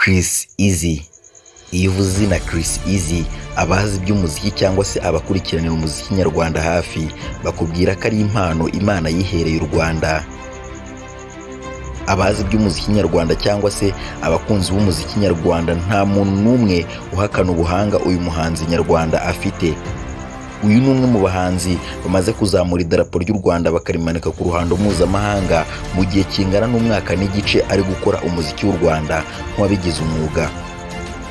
Chris Eazy. Iyo uvuze izina Chris Eazy, abazi by'umuziki cyangwa se abakurikiranira umuziki nyarwanda hafi bakubwira ko ari impano Imana yihereye u Rwanda. Abazi by'umuziki nyarwanda cyangwa se abakunzi b'umuziki nyarwanda nta muntu n'umwe uhakana ubuhanga uyu muhanzi nyarwanda afite. Uyu ni umwe mu bahanzi bamaze kuzamura idarapo ry'u Rwanda bakarimanika ku ruhando mpuzamahanga mu gihe kingana n'umwaka n'igice ari gukora umuziki w'u Rwanda nk'uwabigize umwuga.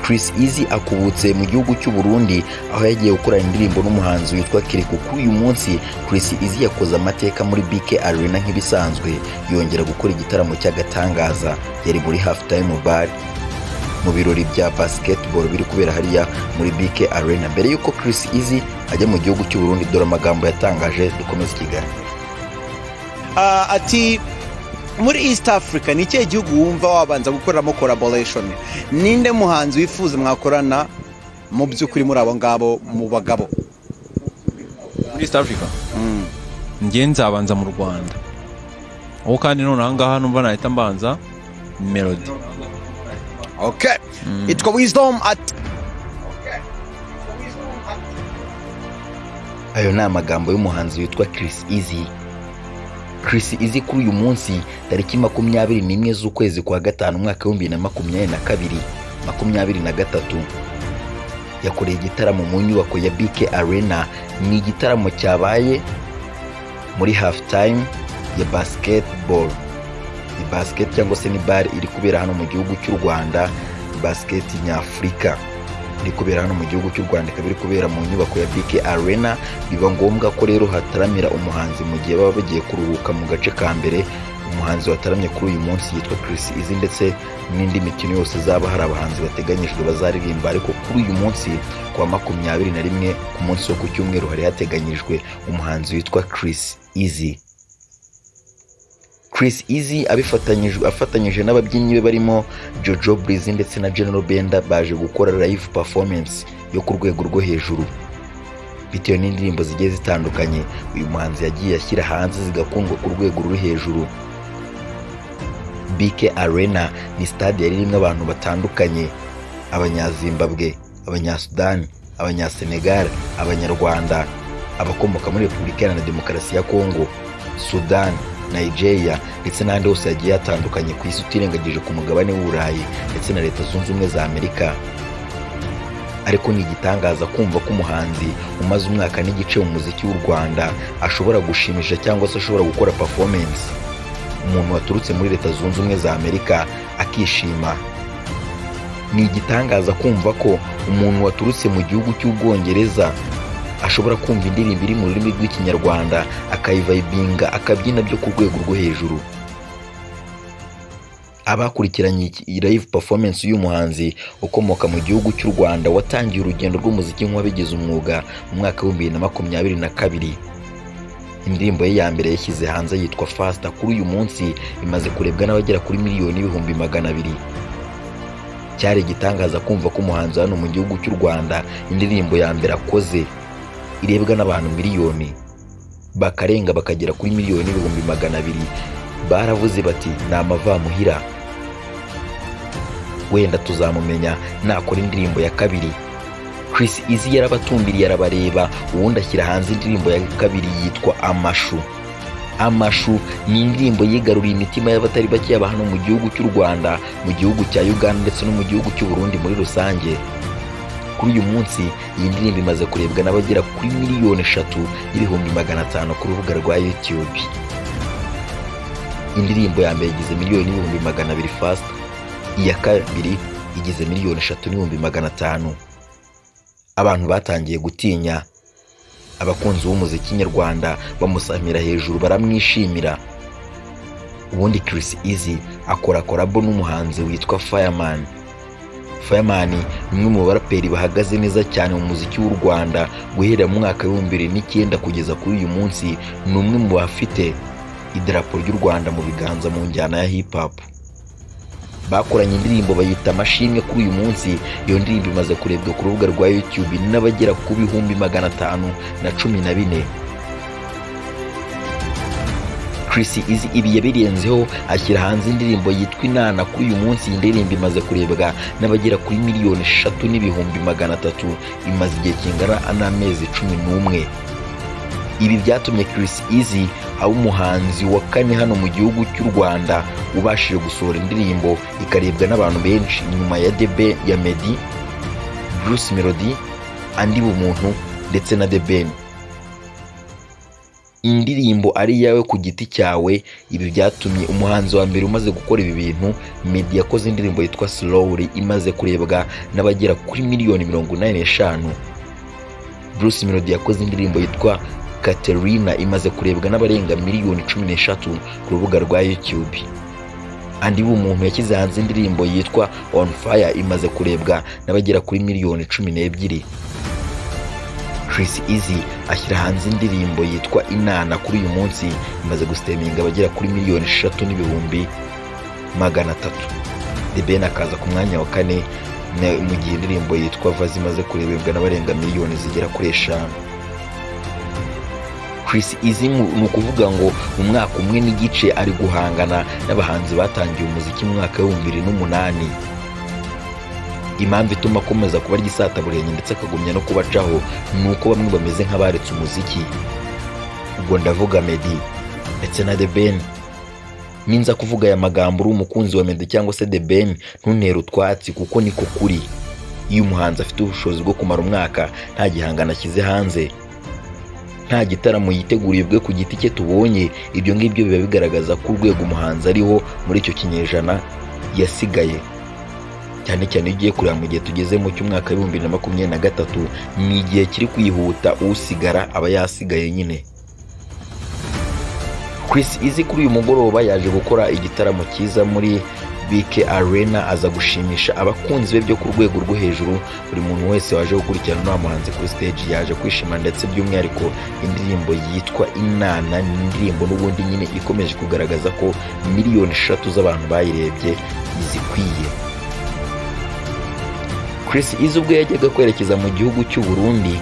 Chris Eazy akubutse mu gihugu cy'u Burundi aho yagiye gukora indirimbo n'umuhanzi witwa Kiriku. Kuri uyu munsi Chris Eazy yakoze amateka muri BK Arena nk'ibisanzwe, yongera gukora igitaramo cy'agatangaza. Yari muri half time bar mu birori bya basketball biri kubera hariya muri BK Arena. Mbere yuko Chris Eazy ajya mu gihugu cy'u Burundi, dore amagambo yatangaje. Dukomeze ikiganiro. Ati muri East Africa ni ikihe gihugu wumva wabanza gukoramo collaboration? Ninde muhanzi wifuza mwakorana mu by'ukuri muri abo ngabo mu bagabo muri East Africa? Ngiye nzabanza mu Rwanda, aho kandi none ahangaha numva nahita mbanza Melodie. Okay. Itwa Wisdom at Ayo ni amagambo y'umuhanzi witwa Chris Eazy. Chris Eazy kuri uyu munsi tariki 21 z'ukwezi kwa gatanu umwaka wa 2023 yakoreye igitaramo mu nyubako ya BK Arena. Ni igitaramo cyabaye muri half time ya basketball. Ni basket cyangwa se ni bar iri kubera hano mu gihugu cy'u Rwanda. Basket nyafrika iri kubera hano mu gihugu cy'u Rwanda, ikaba iri kubera mu nyubako ya BK Arena. Biba ngombwa ko rero hataramira umuhanzi mu gihe baba bagiye kuruhuka mu gace ka mbere. Umuhanzi wataramye kuri uyu munsi yitwa Chris Eazy, ndetse n'indi mikino yose zaba hari abahanzi bateganyijwe bazaririmba. Ariko kuri uyu munsi kwa 21 ku munsi wo ku cyumweru hari hateganyijwe umuhanzi witwa Chris Eazy. Chris Eazy afatanyije n'ababyinnyi be barimo Jojo Breezy ndetse na General Benda baje gukora live performance yo ku rwego rwo hejuru. Bitewe n'indirimbo zigiye zitandukanye uyu muhanzi yagiye ashyira hanze zigakundwa ku rwego ruri hejuru. BK Arena ni stade yari irimo abantu batandukanye: abanyazimbabwe, abanyasudani, abanyasenegal, abanyarwanda, abakomoka muri Repubulika Iharanira Demokarasi ya Kongo, Sudan, Nigeria ndetse n'ahandi hose yagiye hatandukanye ku isi, utirengagije ku mugabane w'Uburayi ndetse na Leta Zunze Ubumwe za Amerika. Ariko ni igitangaza kumva ko umuhanzi umaze umwaka n'igice mu muziki w'u Rwanda ashobora gushimisha cyangwa se ashobora gukora performance umuntu waturutse muri Leta Zunze Ubumwe za Amerika akishima. Ni igitangaza kumva ko umuntu waturutse mu gihugu cy'Ubwongereza ashobora kumva indirimbo iri mu rurimi rw'Ikinyarwanda akayivibinga akabyina byo ku rwego rwo hejuru. Abakurikiranye live performance y'uyu muhanzi ukomoka mu gihugu cy'u Rwanda watangiye urugendo rw'umuziki nk'uwabigize umwuga mu mwaka wa 2022. Indirimbo ye ya mbere yashyize hanze yitwa Faster. Kuri uyu munsi imaze kurebwa n'abagera kuri miliyoni 200,000. Cyari igitangaza kumva ko umuhanzi hano mu gihugu cy'u Rwanda indirimbo ya mbere akoze irebwa n'abantu miliyoni, bakarenga bakagera kuri miliyoni 200,000. Baravuze bati ni amavamuhira, wenda tuzamumenya nakora indirimbo ya kabiri. Chris Eazy yarabatumbiriye arabareba, ubundi ashyira hanze indirimbo ya kabiri yitwa Amashu. Amashu ni indirimbo yigaruriye imitima y'abatari bake hano mu gihugu cy'u Rwanda, mu gihugu cya Uganda ndetse no mu gihugu cy'u Burundi muri rusange. Kuri uyu munsi iyi ndirimbo imaze kurebwa n'abagera kuri miliyoni 3,500,000 ku rubuga rwa YouTube. Indirimbo ya mbere igize miliyoni 200,000 fast, iya kabiri igize miliyoni 3,500,000. Abantu batangiye gutinya. Abakunzi b'umuziki nyarwanda bamusamira hejuru, baramwishimira. Ubundi Chris Eazy akora collabo n'umuhanzi witwa Fireman. Fireman ni umwe mu baraperi bahagaze neza cyane mu muziki w'u Rwanda guhera mu mwaka wa 2009 kugeza kuri uyu munsi. Ni umwe mu bafite idarapo ry'u Rwanda mu biganza mu njyana ya hip hop. Bakoranye indirimbo bayita Amashimwe. Kuri uyu munsi iyo ndirimbo imaze kurebwa ku rubuga rwa YouTube n'abagera ku 514. Eazy ibi yabirenzeho ashyira hanze indirimbo yitwa Inana. Kuri uyu munsi iyi ndirimbo imaze kurebwa n'abagera kuri miliyoni 3,300,000, imaze igihe kingana n'amezi 11. Ibi byatumye Eazy aba umuhanzi wa kane hano mu gihugu cy'u Rwanda ubashije gusohora indirimbo ikarebwa n'abantu benshi nyuma ya ya Meddy, Bruce Melodie, Andi Bumuntu ndetse na The Ben. Indirimbo ari yawe ku giti cyawe. Ibi byatumye umuhanzi wa mbere umaze gukora ibi bintu, Meddy, yakoze indirimbo yitwa Slowly imaze kurebwa n'abagera kuri miliyoni 85. Bruce Melodie yakoze indirimbo yitwa Katerina imaze kurebwa n'abarenga miliyoni 13 ku rubuga rwa YouTube. Andi Bumuntu yashyize hanze indirimbo yitwa On Fire imaze kurebwa n'abagera kuri miliyoni 12. Eazy ashyira hanze indirimbo yitwa Inana. Kuri uyu munsi imaze gusteminga abagera kuri miliyoni 3,300,000. The Ben akaza ku mwanya wa kane mu gihe indirimbo yitwa Vazi imaze kurebwa n'abarenga miliyoni zigera kuri 5. Eazy ni ukuvuga ngo mu mwaka umwe n'igice ari guhangana n'abahanzi batangiye umuziki mu mwaka wa 2008. Impamvu ituma akomeza kuba ry'isataburenge ndetse akagumya no kubacaho ni uko bamwe bameze nk'abaretse umuziki. Ubwo ndavuga Meddy ndetse na The Ben. Ninza kuvuga aya magambo uri umukunzi wa Meddy cyangwa se The Ben, ntuntere utwatsi kuko niko kuri. Iyo umuhanzi afite ubushobozi bwo kumara umwaka nta gihangano ashyize hanze, nta gitaramo yiteguriye bwe ku giti cye tubonye, ibyo ngibyo biba bigaragaza ko urwego umuhanzi ariho muri icyo kinyejana yasigaye. Cyane cyane ugiye kureba mu gihe tugezemo cy'umwaka wa 2023, ni igihe kiri kwihuta, usigara aba yasigaye nyine. Eazy kuri uyu mugoroba yaje gukora igitaramo cyiza muri alena, aza gushimisha abakunzi be byo ku rwego rwo hejuru. Buri muntu wese waje gukurikirana n'uwo muhanzi kuri stage yaje kwishima, ndetse by'umwihariko indirimbo yitwa Inana ni indirimbo n'ubundi nyine ikomeje kugaragaza ko miliyoni 3 z'abantu bayirebye izikwiye. Eazy ubwo yajyaga kwerekeza mu gihugu cy'u Burundi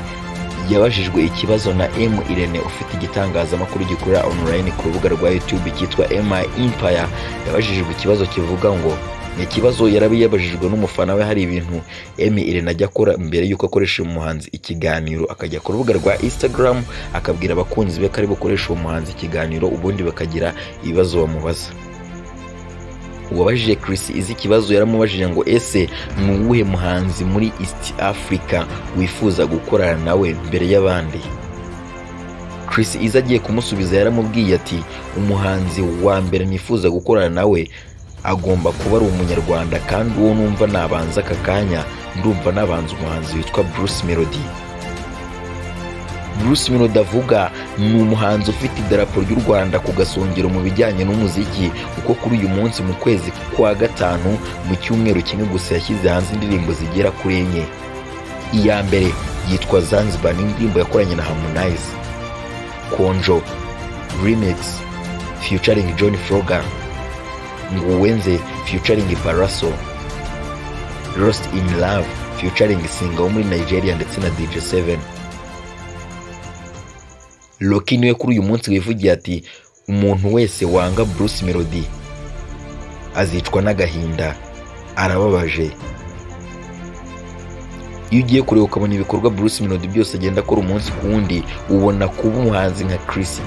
yabajijwe ikibazo na Alena ufite igitangazamakuru gikorera online ku rubuga rwa YouTube cyitwa Empire. Yabajijwe ikibazo kivuga ngo ni ikibazo yabajijwe n'umufana we, hari ibintu Alena ajya akora mbere yuko akoresha umuhanzi ikiganiro, akajya ku rubuga rwa Instagram akabwira abakunzi be ko ari bukoresha umuhanzi ikiganiro, ubundi bakagira ibibazo bamubaza. Uwabajije Eazy ikibazo yaramubajije ngo ese ni uwuhe muhanzi muri East Africa wifuza gukorana nawe mbere y'abandi. Eazy agiye kumusubiza yaramubwiye ati umuhanzi wa mbere nifuza gukorana nawe agomba kuba ari umunyarwanda, kandi uwo numva nabanza aka kanya ndumva nabanza umuhanzi witwa Bruce Melodie. Bruce Melodie avuga ni umuhanzi ufite idarapo ry'u Rwanda ku gasongero mu bijyanye n'umuziki, kuko kuri uyu munsi mu kwezi kwa gatanu mu cyumweru kimwe gusa yashyize hanze indirimbo zigera kuri 4. Iya mbere yitwa Zanzibar, ni indirimbo yakoranye na Harmonize. Konjo Remix featuring John Froga, Nguwenze featuring Paraso, Lost in Love featuring Singa wo muri Nigeria ndetse na DJ7. Loki niwe kuri uyu munsi wivugiye ati umuntu wese wanga Bruce Melodie azicwa n'agahinda, arababaje. Iyo ugiye kureba ukabona ibikorwa Bruce Melodie byose agenda akora umunsi ku wundi, ubona kuba umuhanzi nka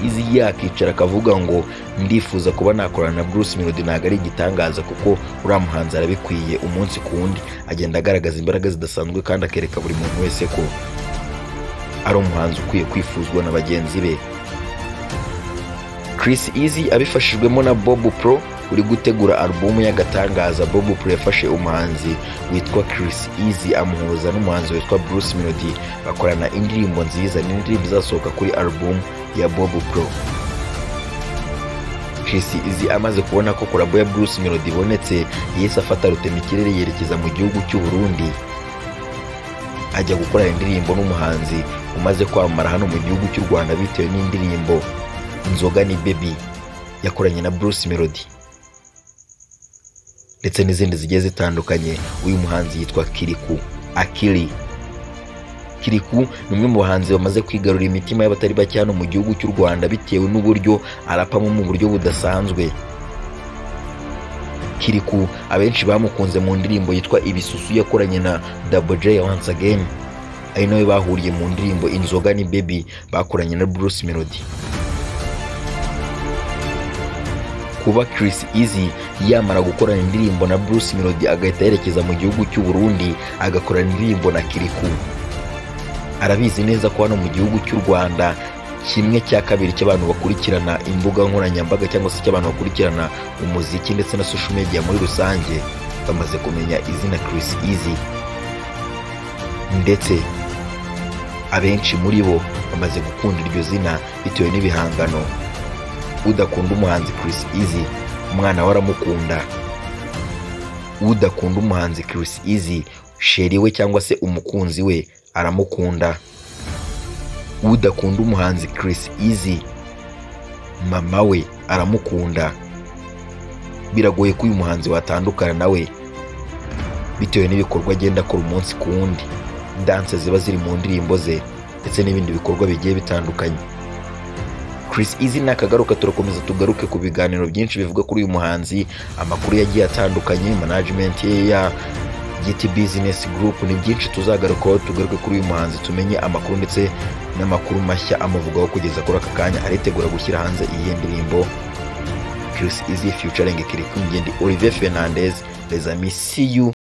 Eazy yakicara akavuga ngo ndifuza kuba nakorana na Bruce Melodie ntabwo ari igitangaza, kuko uriya muhanzi arabikwiye. Umunsi ku wundi agenda agaragaza imbaraga zidasanzwe kandi akereka buri muntu wese ko ari umuhanzi ukwiye kwifuzwa na bagenzi be. Eazy abifashijwemo na Bob Pro uri gutegura album y'agatangaza. Bob Pro yafashe umuhanzi witwa Eazy amuhuza n'umuhanzi witwa Bruce Melodie, bakorana indirimbo nziza, n'indirimbo izasohoka kuri album ya Bob Pro. Eazy amaze kubona ko collabo ya Bruce Melodie ibonetse, yese afata rutemikirere yerekeza mu gihugu cy'u Burundi, ajya gukora indirimbo n'umuhanzi umaze kwamara hano mu gihugu cy'u Rwanda bitewe n'indirimbo Inzoga ni Baby yakoranye na Bruce Melodie, ndetse n'izindi zigiye zitandukanye. Uyu muhanzi yitwa Kiriku Akili. Kiriku ni umwe mu bahanzi bamaze kwigarurira imitima y'abatari bake hano mu gihugu cy'u Rwanda bitewe n'uburyo arapamo mu buryo budasanzwe. Kiriku abenshi bamukunze mu ndirimbo yitwa Ibisusu yakoranye na Double J Once Again, ari nawe bahuriye mu ndirimbo Inzoga ni Baby bakoranye na Bruce Melodie. Kuba Eazy yamara gukorana indirimbo na Bruce Melodie agahita yerekeza mu gihugu cy'u Burundi agakorana indirimbo na Kiriku, arabizi neza ko hano mu gihugu cy'u Rwanda kimwe cya kabiri cy'abantu bakurikirana imbuga nkoranyambaga cyangwa se cy'abantu bakurikirana umuziki ndetse na social media muri rusange bamaze kumenya izina Eazy, ndetse abenshi muri bo bamaze gukunda iryo zina bitewe n'ibihangano. Udakunda umuhanzi Eazy umwana we aramukunda, udakunda umuhanzi Eazy sheri we cyangwa se umukunzi we aramukunda, udakunda umuhanzi Eazy mama we aramukunda. Biragoye ko uyu muhanzi watandukana nawe bitewe n'ibikorwa agenda akora umunsi ku wundi, danse ziba ziri mu ndirimbo ze ndetse n'ibindi bikorwa bigiye bitandukanye. Eazy nakagaruka turakomeza tugaruke ku biganiro byinshi bivuga kuri uyu muhanzi, amakuru yagiye atandukanye, management ye ya GT Business Group, ni byinshi tuzagarukaho. Tugaruke kuri uyu muhanzi tumenye amakuru ndetse n'amakuru mashya amuvugaho kugeza kuri aka kanya. Aritegura gushyira hanze iyi ndirimbo Eazy featuring Kiriku. Olivier Fernandez, les amis, see you.